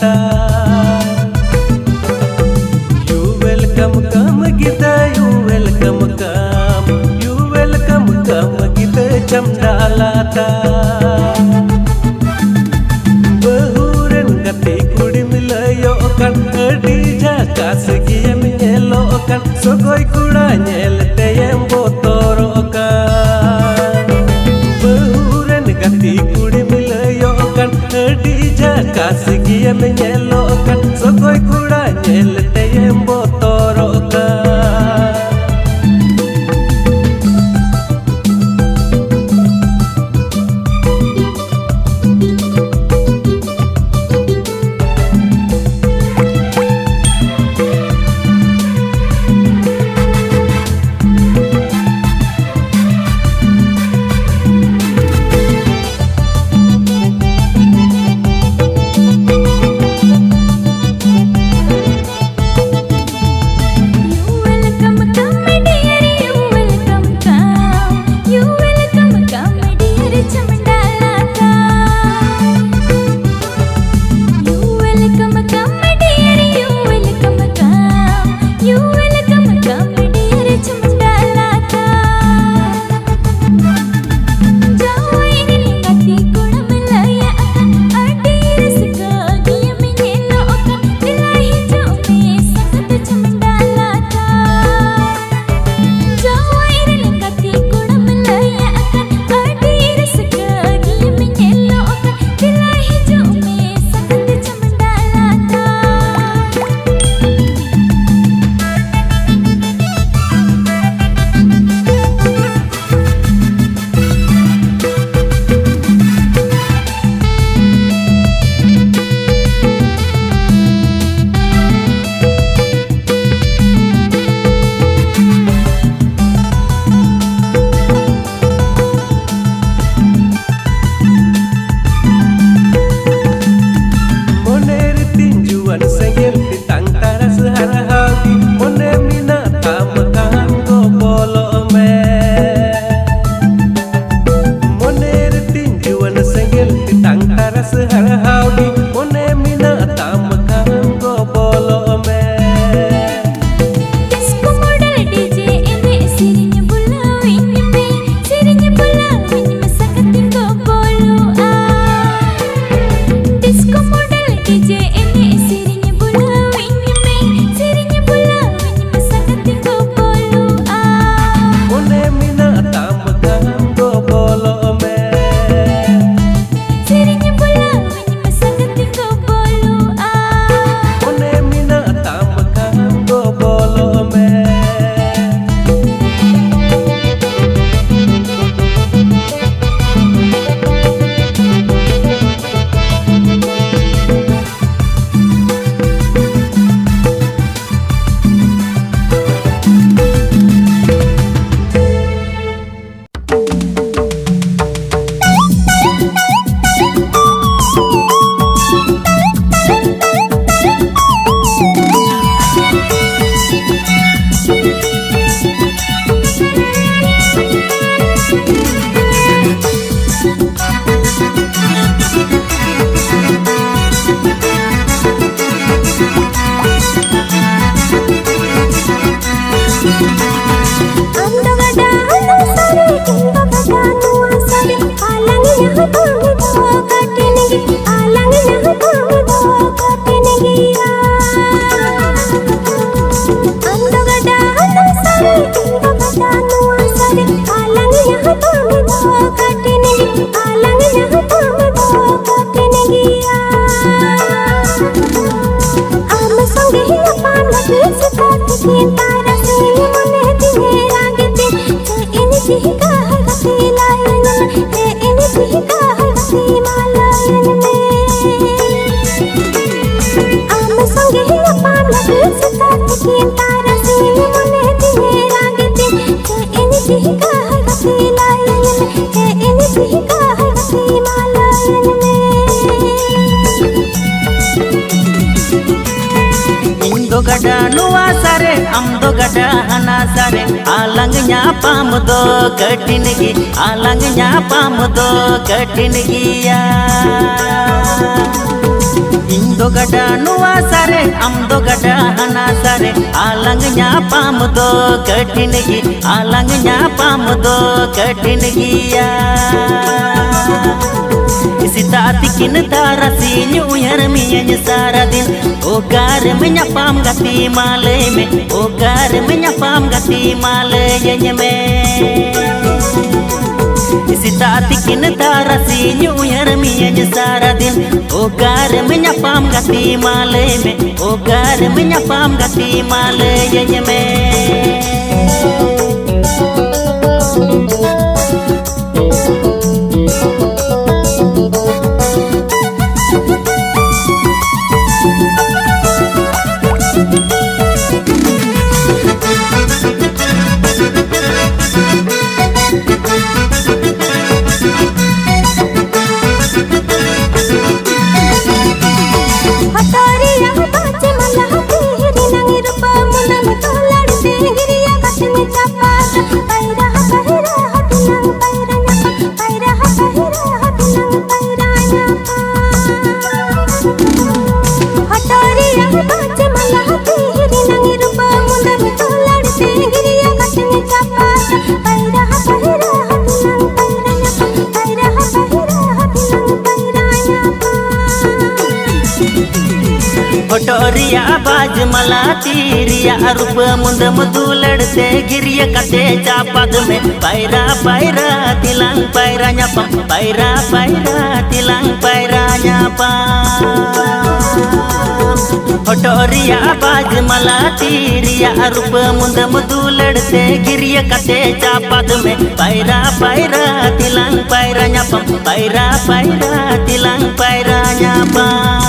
लाता You welcome come kita you welcome kita camda लाता बहुरन गति कुड़ी मिलायो kan adi jakas giam nyelo kan sogoi kuda nyelte yang botoro kan Bahuran गति कुड़ी मिलाyo kan adi jakas giam nyelo kan sogoi kuda nyelte yang botoro kan पामुदो कठिन गी आलंगnya पामुदो कठिन गिया इन दो गडा नुआ सारे अम दो गडा हना सारे आलंग ᱧᱟᱯᱟᱢ दो कठिन गी आलंग ᱧᱟᱯᱟᱢ दो कठिन गिया Sita tikin tarasinya uyar mianya सारा दिन ओकार में ᱧᱟᱯᱟᱢ गति माले में ओकार में ᱧᱟᱯᱟᱢ गति माले में Sita tikin tarasinya uyar mianya सारा दिन ओकार में ᱧाᱯᱟᱢ गति माले में ओकार में ᱧाᱯᱟᱢ गति माले में Hotoria baj malatiria रूप मुंद मधु लड़ते गिरिया कते चापद में पैरा पैरा तिलंग पैरा ᱧᱟᱯᱟᱢ पैरा पैरा तिलंग पैरा ᱧाᱯᱟᱢ Hotoria baj malatiria रूप मुंद मधु लड़ते गिरिया कते चापद में पैरा पैरा तिलंग पैरा ᱧापाम पैरा पैरा तिलंग पैरा ᱧाᱯᱟᱢ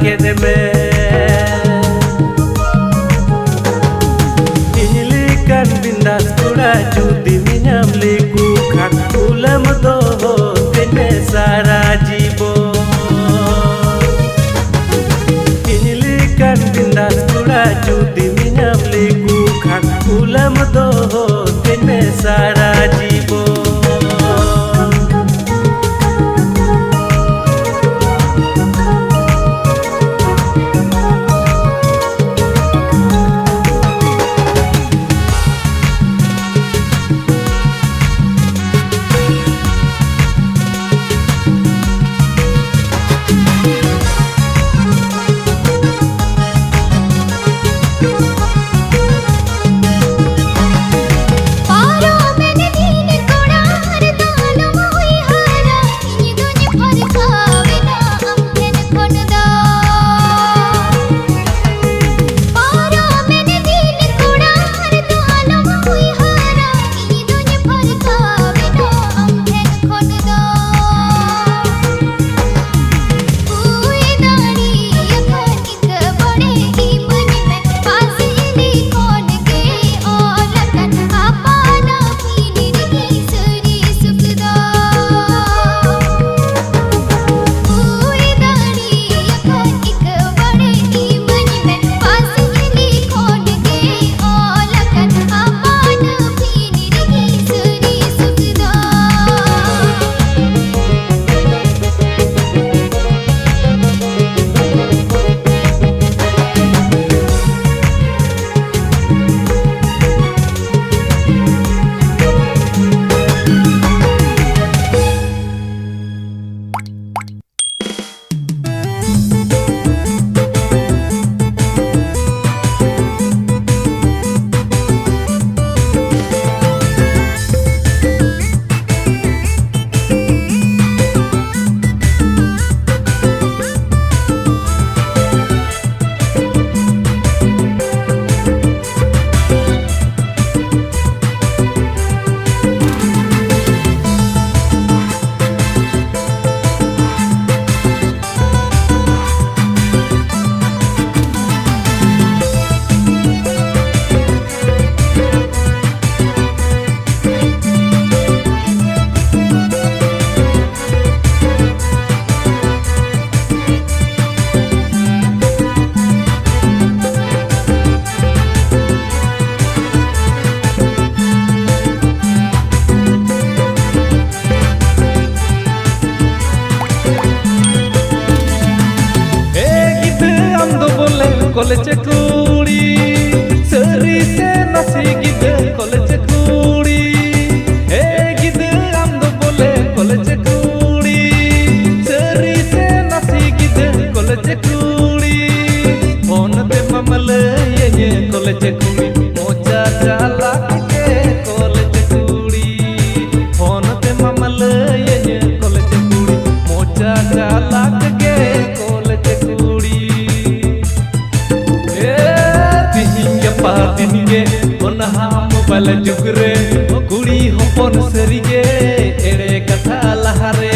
के दे इहली kan bindas kura judi minyam liku khat ulam do tene sara jibo ihli kan bindas kura judi minyam liku khat ulam do tene sara jibo college कुड़ी सरी से नसी गिदे कॉलेज कुड़ी ए गिदे आम दो बोले कॉलेज कुड़ी सरी से नसी गिदे कॉलेज कुड़ी फोन पे ममल ये कॉलेज कुड़ी मोचा जाला के कॉलेज कुड़ी फोन पे ममल ये कॉलेज कुड़ी मोचा जाला के कॉलेज कुड़ी दिनगे ओनहा मोबाइल जुगरे कुड़ी हपन सरीगे एड़े कथा लहारे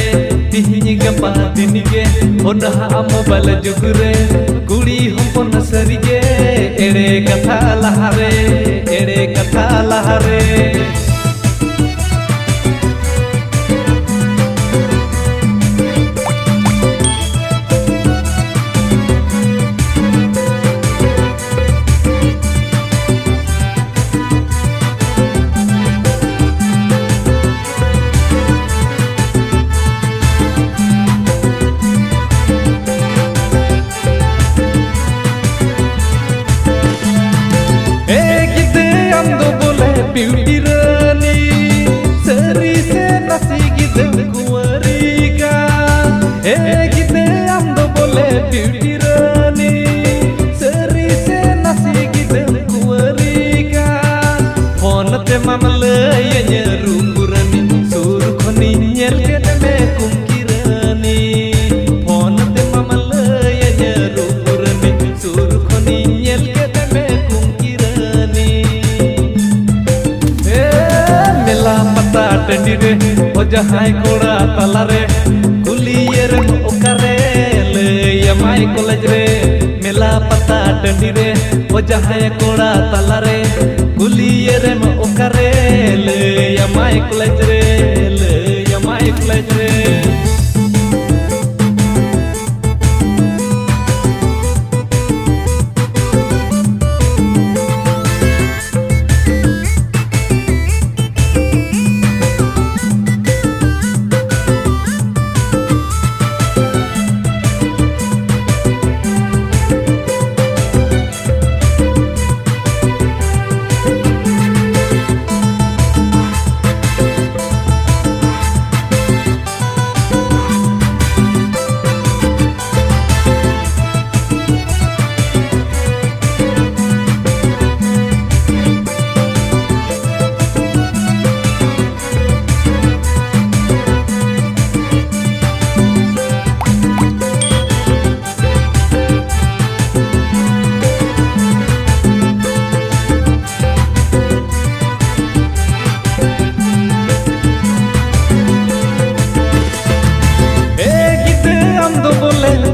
तिहिं गपा दिनगे ओनहा मोबाइल जुगरे कुड़ी हपन सरीगे एड़े कथा लहारे एड़े कथा लहारे ब्यूटी रानी सरी से नसी गिदे कुंवरी का ए गिदे हम दो बोले ब्यूटी रानी सरी से नसी गिदे कुंवरी का फोन ते मामल ये रूपुरानी सुर खनी नेल के में कुंकी रानी फोन ते मामल ये रूपुरानी सुर खनी नेल के में कुंकी रानी टंडी रे ओ जहाय कोड़ा तला रे कुलियर ओकरे ले यमाई कॉलेज रे जहाय कोड़ा तलारे कुलिये रे म ओकरे ले या माय कॉलेज रे ले या माय कॉलेज रे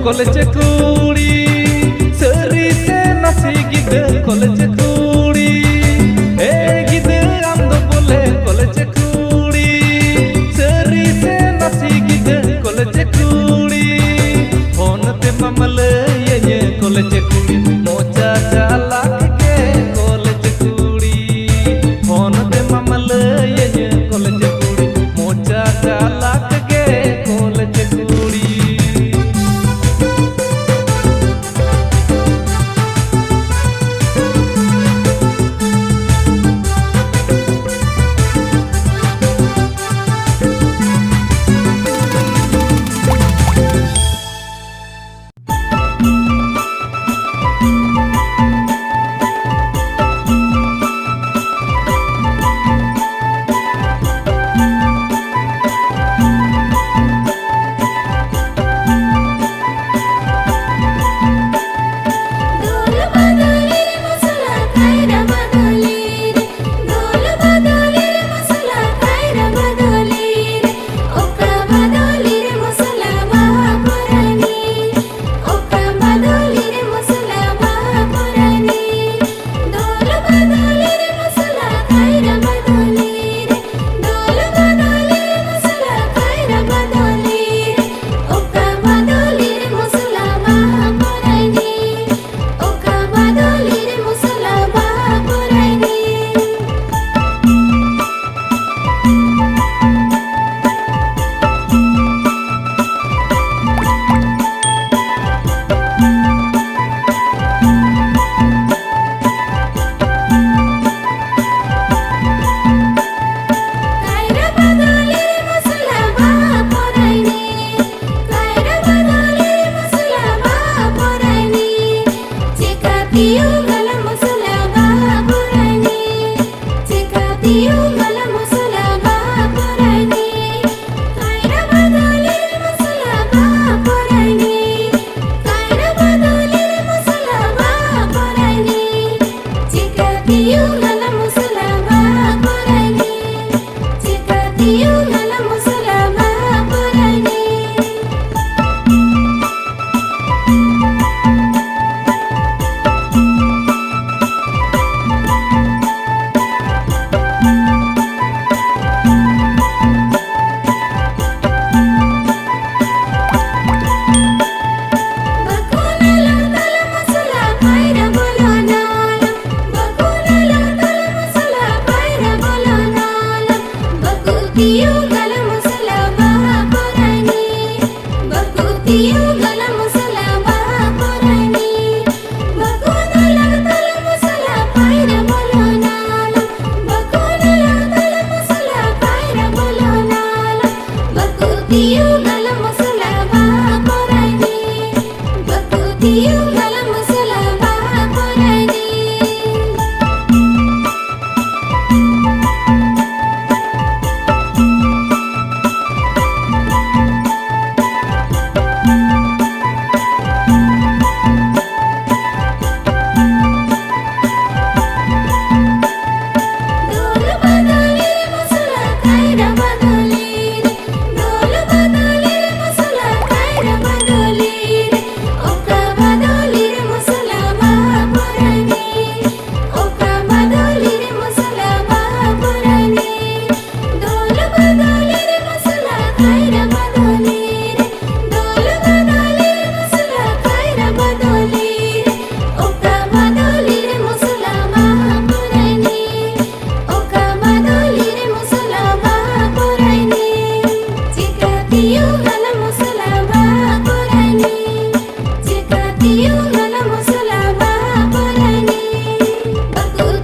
कॉलेज कुड़ी सरी से नसी गिद कॉलेज कुड़ी ए गिद आम दो बोले कॉलेज कुड़ी सरी से नसी गिद कॉलेज कुड़ी फोन ते ममल ये कॉलेज कुड़ी मोचा चाला के कॉलेज कुड़ी फोन ते ममल ये कॉलेज कुड़ी मोचा चाला के कॉलेज कुड़ी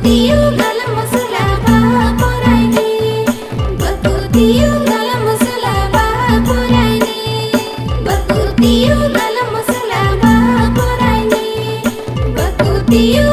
Bakutiyu galam masala ba poraini, bakutiyu galam masala ba poraini, bakutiyu galam masala ba poraini, bakutiyu